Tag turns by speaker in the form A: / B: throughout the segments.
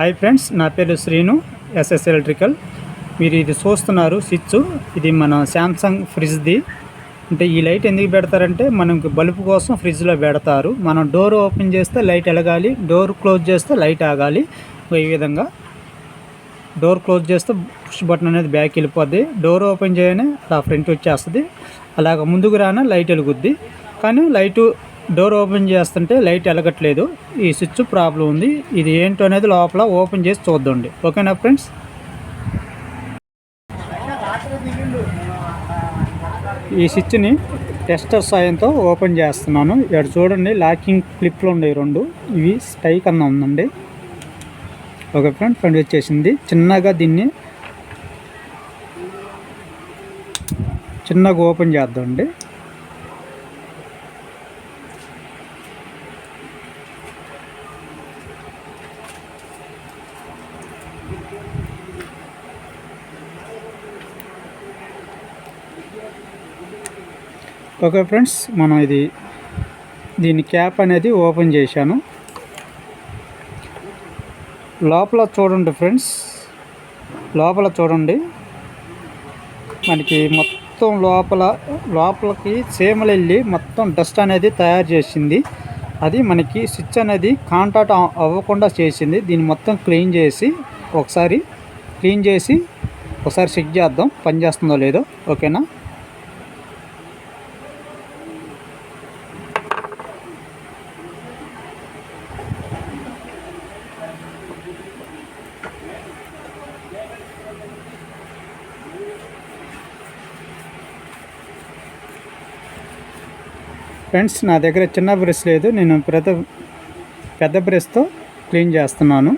A: Hi friends, నా పేరు Srinu, SS electrical. మీరు ఇది చూస్తున్నారు స్విచ్. ఇది మన శాంసంగ్ ఫ్రిడ్జ్ది. అంటే ఈ లైట్ ఎందుకు పెడతారంటే మనకి బల్బు కోసం ఫ్రిడ్జ్లో పెడతారు. మనం డోర్ ఓపెన్ చేస్తే లైట్ వెలగాలి, డోర్ క్లోజ్ చేస్తే లైట్ ఆగాలి. ఈ విధంగా డోర్ క్లోజ్ చేస్తే పుష్ బటన్ అనేది బ్యాక్ వెళ్ళిపోద్ది, డోర్ ఓపెన్ చేయగానే అలా ఫ్రంట్ వచ్చేస్తుంది. అలాగ ముందుకు రానా లైట్ వెలుగుద్ది. కానీ లైటు డోర్ ఓపెన్ చేస్తుంటే లైట్ వెలగట్లేదు. ఈ స్విచ్ ప్రాబ్లం ఉంది. ఇది ఏంటో అనేది లోపల ఓపెన్ చేసి చూద్దండి. ఓకేనా ఫ్రెండ్స్? ఈ స్విచ్ని టెస్టర్ సాయంతో ఓపెన్ చేస్తున్నాను. ఇక్కడ చూడండి, లాకింగ్ క్లిప్లు ఉన్నాయి రెండు. ఇవి స్టై కన్నా ఉందండి. ఓకే ఫ్రెండ్, ఫ్రెండ్ వచ్చేసింది. చిన్నగా దీన్ని చిన్నగా ఓపెన్ చేద్దామండి. ఓకే ఫ్రెండ్స్, మనం దీని క్యాప్ అనేది ఓపెన్ చేశాను. లోపల చూడండి ఫ్రెండ్స్, లోపల చూడండి. మనకి మొత్తం లోపలికి చీమలు వెళ్ళి మొత్తం డస్ట్ అనేది తయారు చేసింది. అది మనకి స్విచ్ అనేది కాంటాక్ట్ అవ్వకుండా చేసింది. దీన్ని మొత్తం క్లీన్ చేసి ఒకసారి చెక్ చేద్దాం పనిచేస్తుందో లేదో. ఓకేనా? ఫ్రెండ్స్, నా దగ్గర చిన్న బ్రష్ లేదు. నేను పెద్ద బ్రష్తో క్లీన్ చేస్తున్నాను.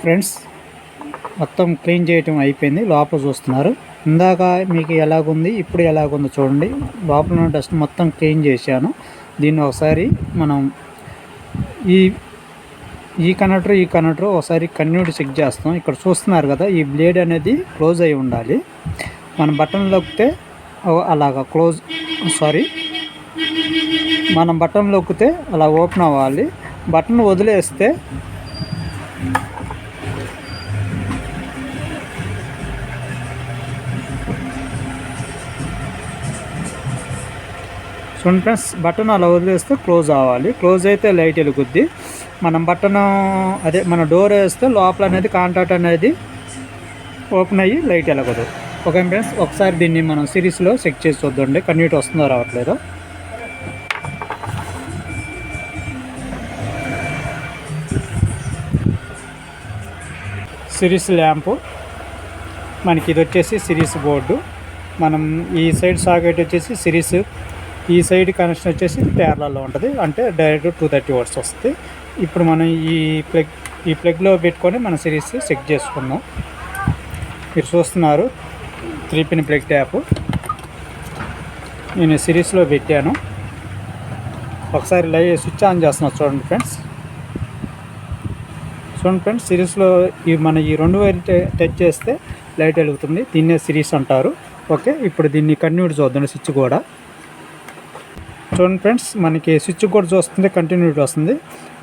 A: ఫ్రెండ్స్, మొత్తం క్లీన్ చేయటం అయిపోయింది. లోపల చూస్తున్నారు. ఇందాక మీకు ఎలాగుంది, ఇప్పుడు ఎలాగుందో చూడండి. లోపల డస్ట్ మొత్తం క్లీన్ చేశాను. దీన్ని ఒకసారి మనం ఈ కనెక్టర్ ఒకసారి కన్యూడ్ చెక్ చేస్తాం. ఇక్కడ చూస్తున్నారు కదా, ఈ బ్లేడ్ అనేది క్లోజ్ అయి ఉండాలి. మనం బటన్ నొక్కితే అలాగా మనం బటన్ నొక్కితే అలా ఓపెన్ అవ్వాలి. బటన్ వదిలేస్తే చూడండి ఫ్రెండ్స్, బటన్ అలా వదిలేస్తే క్లోజ్ అవ్వాలి. క్లోజ్ అయితే లైట్ వెలుగుద్ది. మనం మన డోర్ వేస్తే లోపల అనేది కాంటాక్ట్ అనేది ఓపెన్ అయ్యి లైట్ వెలగదు. ఓకే ఫ్రెండ్స్, ఒకసారి దీన్ని మనం సిరీస్లో చెక్ చేసి చూద్దండి, కన్యూట్ వస్తుందో రావట్లేదో. సిరీస్ ల్యాంపు మనకి ఇది వచ్చేసి సిరీస్ బోర్డు. మనం ఈ సైడ్ సాకెట్ వచ్చేసి సిరీస్, ఈ సైడ్ కనెక్షన్ వచ్చేసి ప్యారలల్లో ఉంటుంది. అంటే డైరెక్ట్ 230 వాట్స్ వస్తుంది. ఇప్పుడు మనం ఈ ప్లగ్లో పెట్టుకొని మన సిరీస్ చెక్ చేసుకున్నాం. మీరు చూస్తున్నారు 3 పిన్ ప్లగ్ ట్యాప్. నేను సిరీస్లో పెట్టాను. ఒకసారి స్విచ్ ఆన్ చేస్తున్నా చూడండి ఫ్రెండ్స్. సిరీస్లో మన ఈ 2 వైర్ టచ్ చేస్తే లైట్ వెలుగుతుంది. దీన్నే సిరీస్ అంటారు. ఓకే, ఇప్పుడు దీన్ని కన్యూడ్ చూద్దాం. స్విచ్ కూడా చూడండి ఫ్రెండ్స్, మనకి స్విచ్ కూడా చూస్తుంది, కంటిన్యూటీ వస్తుంది.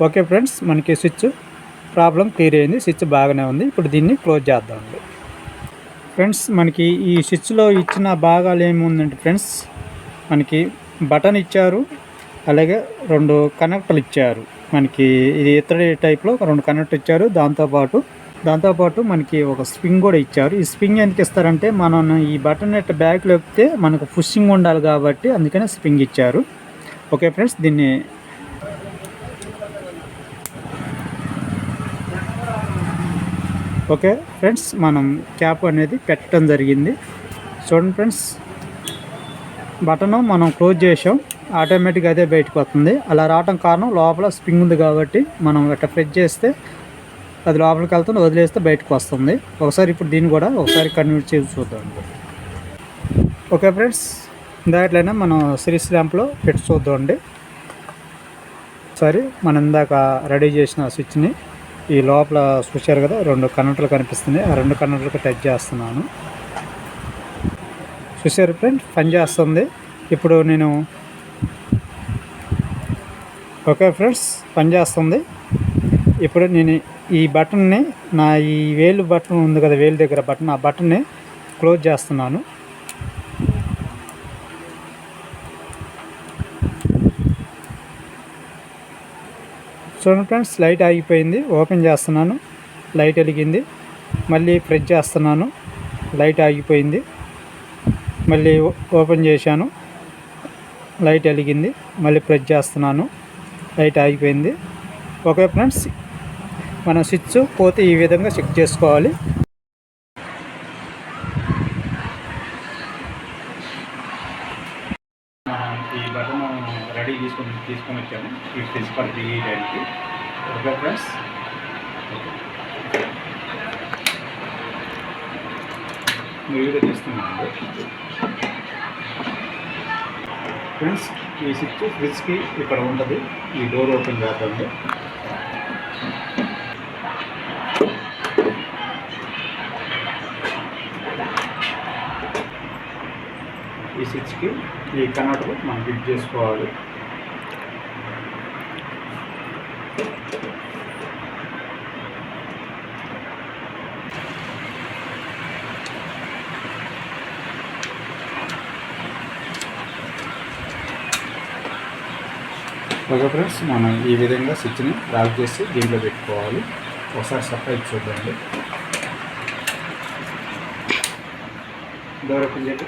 A: ఓకే ఫ్రెండ్స్, మనకి స్విచ్ ప్రాబ్లం క్లియర్ అయింది. స్విచ్ బాగానే ఉంది. ఇప్పుడు దీన్ని క్లోజ్ చేద్దామండి. ఫ్రెండ్స్, మనకి ఈ స్విచ్లో ఇచ్చిన భాగాలు ఏముందంటే ఫ్రెండ్స్, మనకి బటన్ ఇచ్చారు, అలాగే 2 కనెక్టర్లు ఇచ్చారు. మనకి ఇది ఇతడి టైప్లో 2 కనెక్టర్ ఇచ్చారు. దాంతోపాటు మనకి ఒక స్ప్రింగ్ కూడా ఇచ్చారు. ఈ స్ప్రింగ్ ఎందుకు ఇస్తారంటే మనం ఈ బటన్ నెట్ బ్యాక్ లేపితే మనకు పుషింగ్ ఉండాలి కాబట్టి అందుకనే స్ప్రింగ్ ఇచ్చారు. ఓకే ఫ్రెండ్స్, దీన్ని ఓకే ఫ్రెండ్స్, మనం క్యాప్ అనేది పెట్టడం జరిగింది. చూడండి ఫ్రెండ్స్, బటను మనం క్లోజ్ చేసాం, ఆటోమేటిక్గా అదే బయటకు వస్తుంది. అలా రావడం కారణం లోపల స్ప్రింగ్ ఉంది కాబట్టి మనం ఇట్లా ప్రెస్ చేస్తే అది లోపలికి వెళ్తుంది, వదిలేస్తే బయటకు వస్తుంది. ఒకసారి ఇప్పుడు దీన్ని కూడా ఒకసారి కన్వర్ట్ చేసి చూద్దాం. ఓకే ఫ్రెండ్స్, దాంట్లోనే మనం సిరీస్ ల్యాంప్లో పెట్టి చూద్దామండి. సరే, మనం ఇందాక రెడీ చేసిన స్విచ్ని ఈ లోపల చూశారు కదా, 2 కనెక్టర్లు కనిపిస్తున్నాయి. ఆ 2 కనెక్టర్లకు టచ్ చేస్తున్నాను. చూశారు ఫ్రెండ్స్, పని చేస్తుంది. ఇప్పుడు నేను ఓకే ఫ్రెండ్స్, పని చేస్తుంది. ఇప్పుడు నేను ఈ బటన్ని, నా ఈ వేలు బటన్ ఉంది కదా, వేలు దగ్గర బటన్, ఆ బటన్ని క్లోజ్ చేస్తున్నాను. చూడండి ఫ్రెండ్స్, లైట్ ఆగిపోయింది. ఓపెన్ చేస్తున్నాను, లైట్ వెలిగింది. మళ్ళీ ప్రెస్ చేస్తున్నాను, లైట్ ఆగిపోయింది. మళ్ళీ ఓపెన్ చేశాను, లైట్ వెలిగింది. మళ్ళీ ప్రెస్ చేస్తున్నాను, లైట్ ఆగిపోయింది. ఓకే ఫ్రెండ్స్, మనం స్విచ్ పోతే ఈ విధంగా చెక్ చేసుకోవాలి. ఈ బటన్ రెడీ తీసుకొని వచ్చాను ఈ ప్రిన్సిపల్ తీయడానికి. ఓకే ఫ్రెండ్స్, వీడియో తీస్తున్నాను ఫ్రెండ్స్. ఈ స్విచ్ ఫ్రిడ్జ్కి ఇక్కడ ఉంటుంది. ఈ డోర్ ఓపెన్ చేద్దామండి. ఈ స్విచ్కి ఈ కనెక్టర్ మనం ఫిట్ చేసుకోవాలి. ఓకే ఫ్రెండ్స్, మనం ఈ విధంగా స్విచ్ని లాక్ చేసి దీంట్లో పెట్టుకోవాలి. ఒకసారి సప్లై చూద్దాండి. డోర్ ఓపెన్ చేయండి.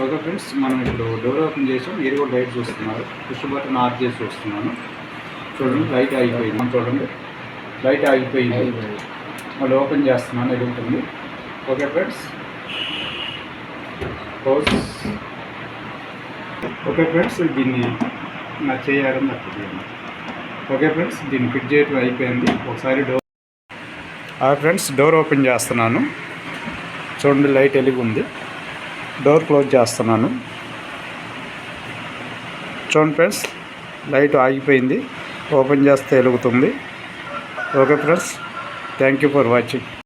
A: ఓకే ఫ్రెండ్స్, మనం ఇప్పుడు డోర్ ఓపెన్ చేసాం. మీరు కూడా లైట్ చూస్తున్నారు. పుష్ బటన్ ఆఫ్ చేసి చూస్తున్నాను. చూడండి, లైట్ ఆగిపోయింది. చూడండి, లైట్ ఆగిపోయింది. మళ్ళీ ఓపెన్ చేస్తున్నాను, ఎదుగుతుంది. Okay friends, close. Okay friends, దీన్ని నా చేయాలని నాకు. ఓకే ఫ్రెండ్స్, దీన్ని ఫిట్ చేయడం అయిపోయింది. ఒకసారి డోర్ ఫ్రెండ్స్, డోర్ ఓపెన్ చేస్తున్నాను. చూడండి, లైట్ వెలిగి ఉంది. డోర్ క్లోజ్ చేస్తున్నాను. చూడండి ఫ్రెండ్స్, లైట్ ఆగిపోయింది. ఓపెన్ చేస్తే వెలుగుతుంది. Okay friends, thank you for watching.